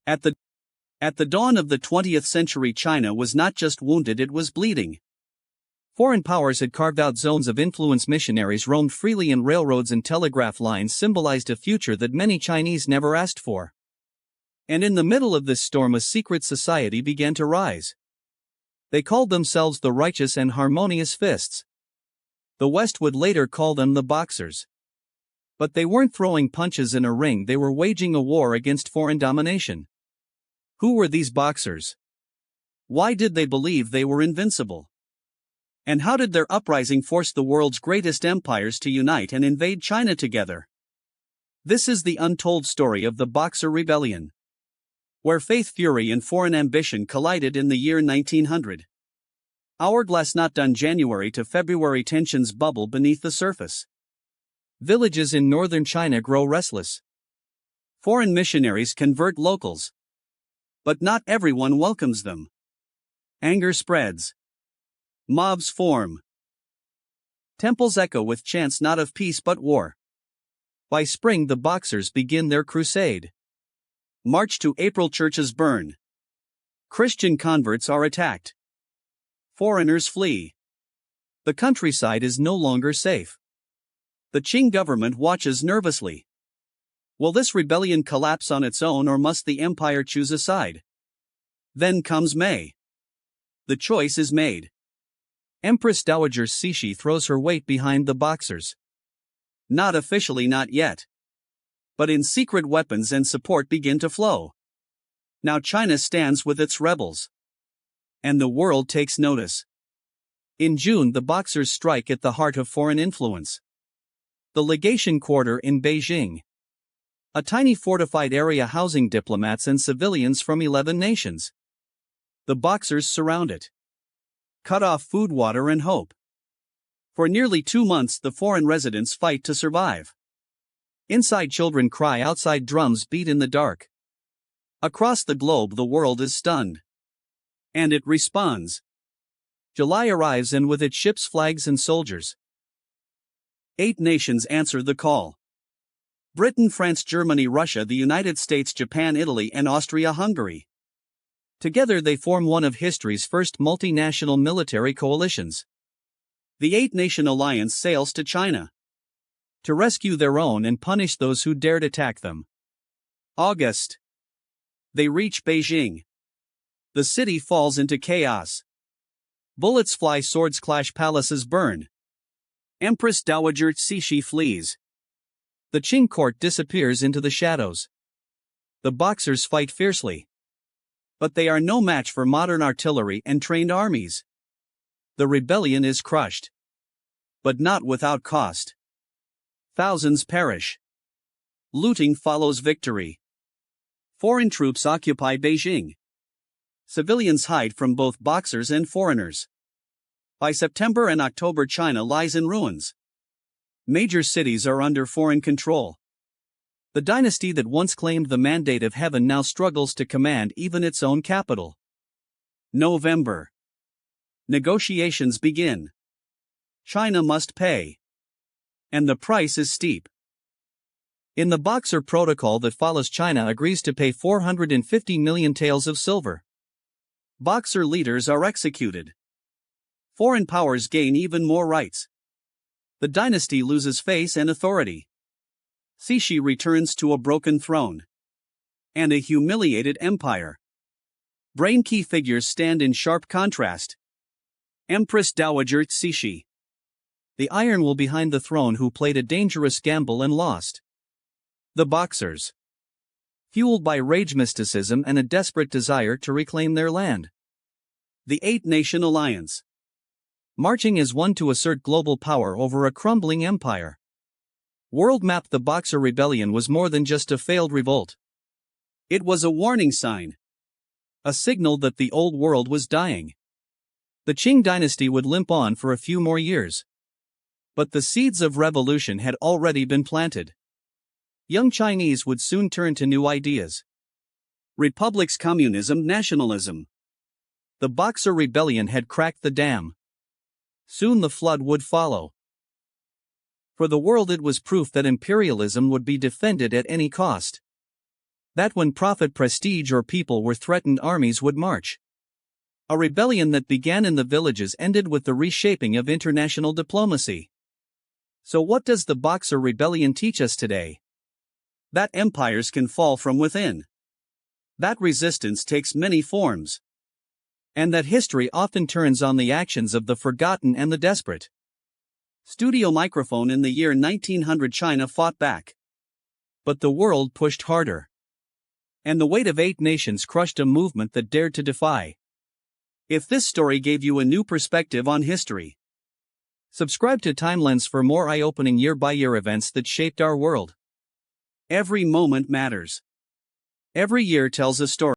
At the dawn of the 20th century, China was not just wounded, it was bleeding. Foreign powers had carved out zones of influence, missionaries roamed freely, and railroads and telegraph lines symbolized a future that many Chinese never asked for. And in the middle of this storm, a secret society began to rise. They called themselves the Righteous and Harmonious Fists. The West would later call them the Boxers. But they weren't throwing punches in a ring, they were waging a war against foreign domination. Who were these Boxers? Why did they believe they were invincible? And how did their uprising force the world's greatest empires to unite and invade China together? This is the untold story of the Boxer Rebellion, where faith, fury, and foreign ambition collided in the year 1900. Hourglass not done. January to February, tensions bubble beneath the surface. Villages in northern China grow restless. Foreign missionaries convert locals. But not everyone welcomes them. Anger spreads. Mobs form. Temples echo with chants not of peace but war. By spring, the Boxers begin their crusade. March to April, churches burn. Christian converts are attacked. Foreigners flee. The countryside is no longer safe. The Qing government watches nervously. Will this rebellion collapse on its own, or must the empire choose a side? Then comes May. The choice is made. Empress Dowager Cixi throws her weight behind the Boxers. Not officially, not yet. But in secret, weapons and support begin to flow. Now China stands with its rebels. And the world takes notice. In June, the Boxers strike at the heart of foreign influence. The Legation Quarter in Beijing. A tiny fortified area housing diplomats and civilians from 11 nations. The Boxers surround it. Cut off food, water, and hope. For nearly 2 months, the foreign residents fight to survive. Inside, children cry, outside, drums beat in the dark. Across the globe, the world is stunned. And it responds. July arrives, and with it ships, flags, and soldiers. 8 nations answer the call. Britain, France, Germany, Russia, the United States, Japan, Italy, and Austria-Hungary. Together they form one of history's first multinational military coalitions. The 8-nation alliance sails to China to rescue their own and punish those who dared attack them. August. They reach Beijing. The city falls into chaos. Bullets fly, swords clash, palaces burn. Empress Dowager Cixi flees. The Qing court disappears into the shadows. The Boxers fight fiercely. But they are no match for modern artillery and trained armies. The rebellion is crushed. But not without cost. Thousands perish. Looting follows victory. Foreign troops occupy Beijing. Civilians hide from both Boxers and foreigners. By September and October, China lies in ruins. Major cities are under foreign control. The dynasty that once claimed the mandate of heaven now struggles to command even its own capital. November. Negotiations begin. China must pay. And the price is steep. In the Boxer protocol that follows, China agrees to pay 450 million taels of silver. Boxer leaders are executed. Foreign powers gain even more rights. The dynasty loses face and authority. Cixi returns to a broken throne. And a humiliated empire. Brain key figures stand in sharp contrast. Empress Dowager Cixi. The iron will behind the throne, who played a dangerous gamble and lost. The Boxers. Fueled by rage, mysticism, and a desperate desire to reclaim their land. The 8-nation alliance. Marching as one to assert global power over a crumbling empire. World map. The Boxer Rebellion was more than just a failed revolt. It was a warning sign. A signal that the old world was dying. The Qing dynasty would limp on for a few more years. But the seeds of revolution had already been planted. Young Chinese would soon turn to new ideas. Republics, communism, nationalism. The Boxer Rebellion had cracked the dam. Soon the flood would follow. For the world, it was proof that imperialism would be defended at any cost. That when profit, prestige, or people were threatened, armies would march. A rebellion that began in the villages ended with the reshaping of international diplomacy. So what does the Boxer Rebellion teach us today? That empires can fall from within. That resistance takes many forms. And that history often turns on the actions of the forgotten and the desperate. Studio microphone. In the year 1900, China fought back. But the world pushed harder. And the weight of 8 nations crushed a movement that dared to defy. If this story gave you a new perspective on history, subscribe to TimeLens for more eye-opening year-by-year events that shaped our world. Every moment matters. Every year tells a story.